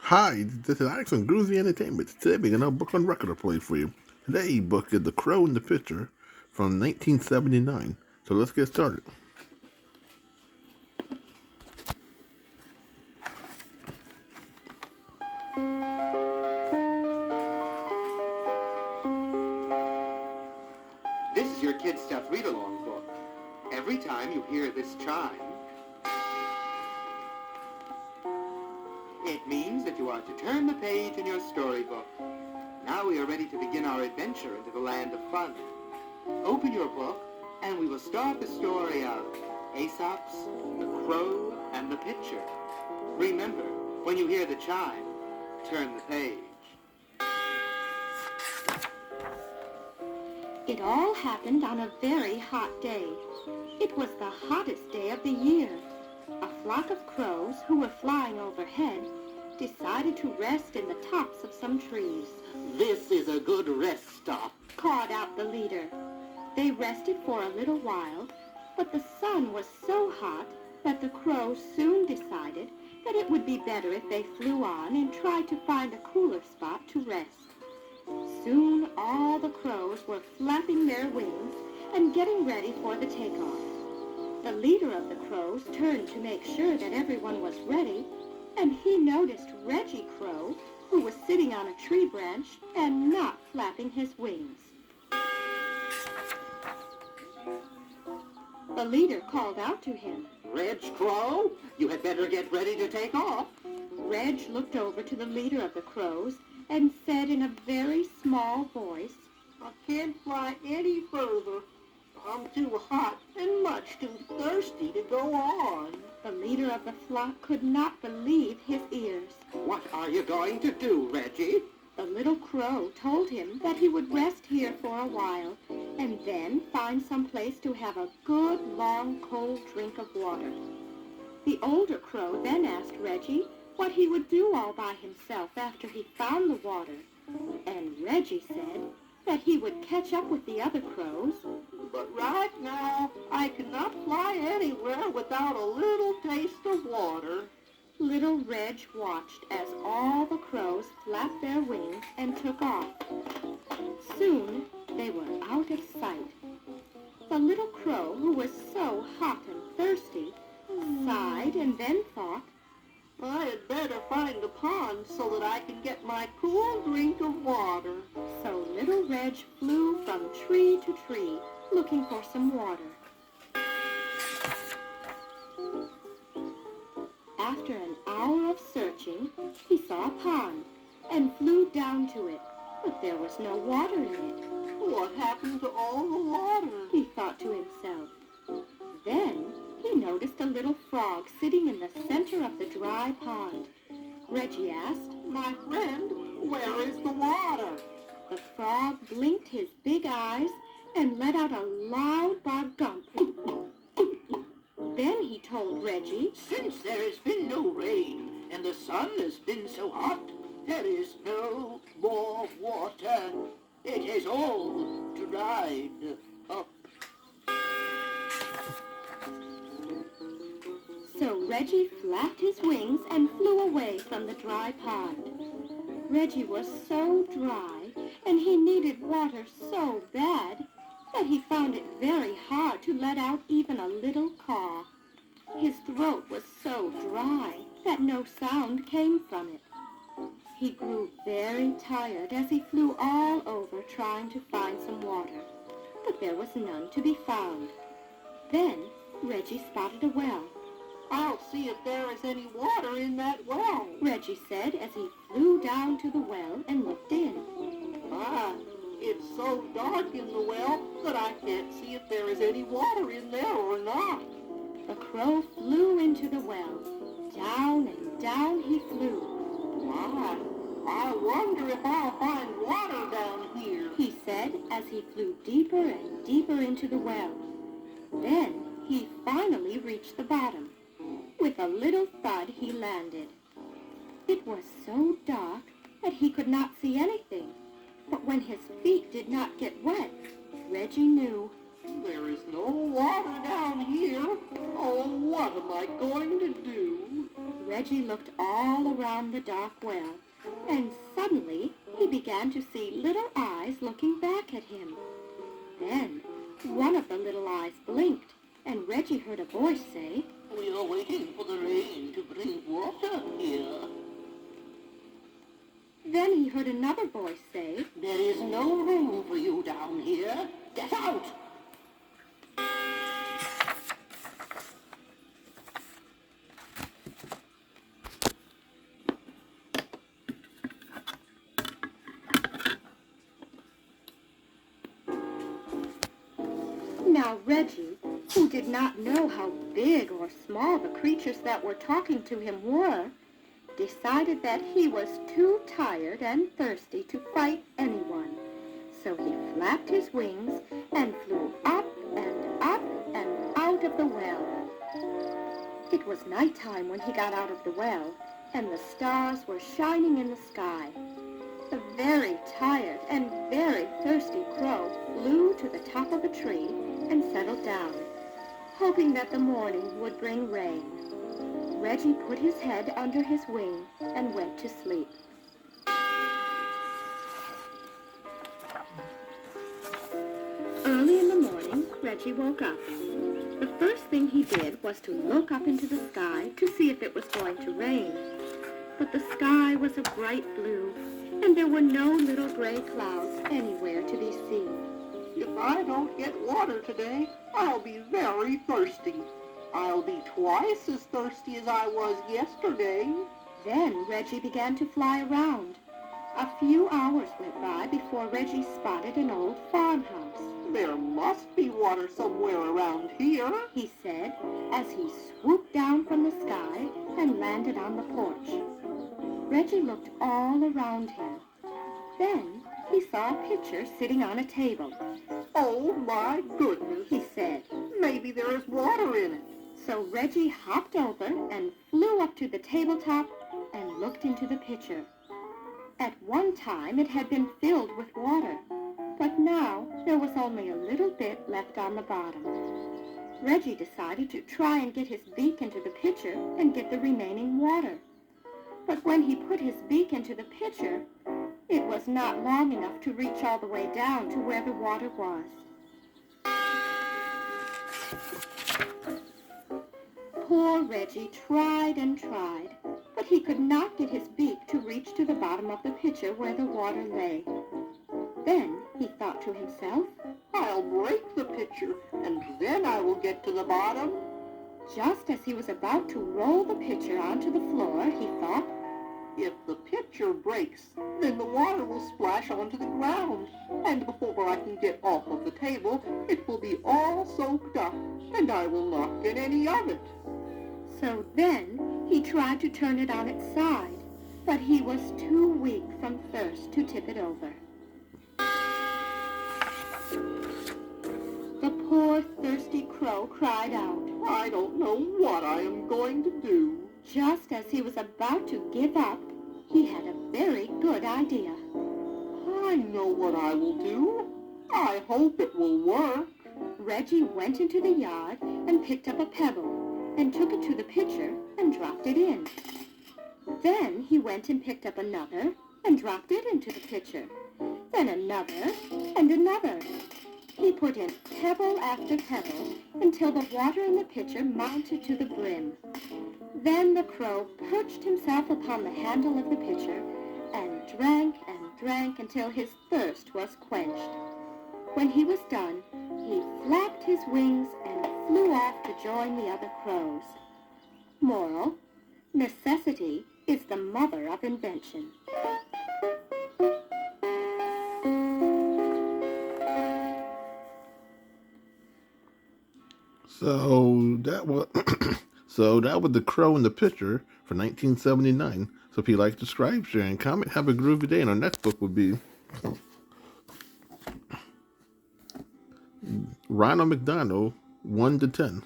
Hi, this is Alex from Groovy Entertainment. Today we got a book on record to play for you. Today's book is The Crow and the Pitcher from 1979. So let's get started. This is your Kid Stuff read-along book. Every time you hear this chime, it means that you are to turn the page in your storybook. Now we are ready to begin our adventure into the land of fun. Open your book, and we will start the story of Aesop's The Crow and the Pitcher. Remember, when you hear the chime, turn the page. It all happened on a very hot day. It was the hottest day of the year. A flock of crows who were flying overhead decided to rest in the tops of some trees. This is a good rest stop, Called out the leader. They rested for a little while, but the sun was so hot that the crows soon decided that it would be better if they flew on and tried to find a cooler spot to rest. Soon all the crows were flapping their wings and getting ready for the takeoff. The leader of the crows turned to make sure that everyone was ready, and he noticed Reggie Crow, who was sitting on a tree branch and not flapping his wings. The leader called out to him. Reg Crow, you had better get ready to take off. Reg looked over to the leader of the crows and said in a very small voice, I can't fly any further. I'm too hot and much too thirsty to go on. The leader of the flock could not believe his ears. What are you going to do, Reggie? The little crow told him that he would rest here for a while and then find some place to have a good, long, cold drink of water. The older crow then asked Reggie what he would do all by himself after he found the water, and Reggie said that he would catch up with the other crows. But right now, I cannot fly anywhere without a little taste of water. Little Reg watched as all the crows flapped their wings and took off. Soon they were out of sight. The little crow, who was so hot and thirsty, sighed and then thought, I had better find a pond so that I can get my cool drink of water. So little Reg flew from tree to tree looking for some water. After an hour of searching, he saw a pond and flew down to it, but there was no water in it. What happened to all the water? He thought to himself. Then he noticed a little frog sitting in the center of the dry pond. Reggie asked, My friend, where is the water? The frog blinked his big eyes and let out a loud bargump. Then he told Reggie, Since there has been no rain and the sun has been so hot, there is no more water. It has all dried up. So Reggie flapped his wings and flew away from the dry pond. Reggie was so dry and he needed water so bad that he found it very hard to let out even a little caw. His throat was so dry that no sound came from it. He grew very tired as he flew all over trying to find some water, but there was none to be found. Then Reggie spotted a well. I'll see if there is any water in that well, Reggie said as he flew down to the well and looked in. Ah, it's so dark in the well that I can't see if there is any water in there or not. The crow flew into the well. Down and down he flew. My, I wonder if I'll find water down here, He said as he flew deeper and deeper into the well. Then he finally reached the bottom. With a little thud he landed. It was so dark that he could not see anything. But when his feet did not get wet, Reggie knew. There is no water down here. Oh, what am I going to do? Reggie looked all around the dark well, and suddenly he began to see little eyes looking back at him. Then one of the little eyes blinked, and Reggie heard a voice say, "We are waiting for the rain to bring water here." Then he heard another voice say, "There is no room for you down here. Get out!" Now Reggie, who did not know how big or small the creatures that were talking to him were, decided that he was too tired and thirsty to fight anyone. So he flapped his wings and flew up and up and out of the well. It was nighttime when he got out of the well, and the stars were shining in the sky. The very tired and very thirsty crow flew to the top of a tree and settled down, hoping that the morning would bring rain. Reggie put his head under his wing and went to sleep. Early in the morning, Reggie woke up. The first thing he did was to look up into the sky to see if it was going to rain. But the sky was a bright blue, and there were no little gray clouds anywhere to be seen. If I don't get water today, I'll be very thirsty. I'll be twice as thirsty as I was yesterday. Then Reggie began to fly around. A few hours went by before Reggie spotted an old farmhouse. There must be water somewhere around here. He said, as he swooped down from the sky and landed on the porch. Reggie looked all around him. Then he saw a pitcher sitting on a table. Oh my goodness, He said. maybe there is water in it. So Reggie hopped over and flew up to the tabletop and looked into the pitcher. At one time it had been filled with water, but now there was only a little bit left on the bottom. Reggie decided to try and get his beak into the pitcher and get the remaining water. But when he put his beak into the pitcher, it was not long enough to reach all the way down to where the water was. Poor Reggie tried and tried, but he could not get his beak to reach to the bottom of the pitcher where the water lay. Then he thought to himself, I'll break the pitcher, and then I will get to the bottom. just as he was about to roll the pitcher onto the floor, he thought, If the pitcher breaks, then the water will splash onto the ground, and before I can get off of the table, it will be all soaked up, and I will not get any of it. So then he tried to turn it on its side, but he was too weak from thirst to tip it over. The poor thirsty crow cried out. I don't know what I am going to do. Just as he was about to give up, he had a very good idea. I know what I will do. I hope it will work. Reggie went into the yard and picked up a pebble and took it to the pitcher and dropped it in. Then he went and picked up another and dropped it into the pitcher. Then another and another. He put in pebble after pebble until the water in the pitcher mounted to the brim. Then the crow perched himself upon the handle of the pitcher and drank until his thirst was quenched. When he was done, he flapped his wings and flew off to join the other crows. Moral: necessity is the mother of invention. So that was The Crow in the Pitcher for 1979. So if you like, subscribe, share, and comment. Have a groovy day. And our next book would be Ronald McDonald, 1 to 10.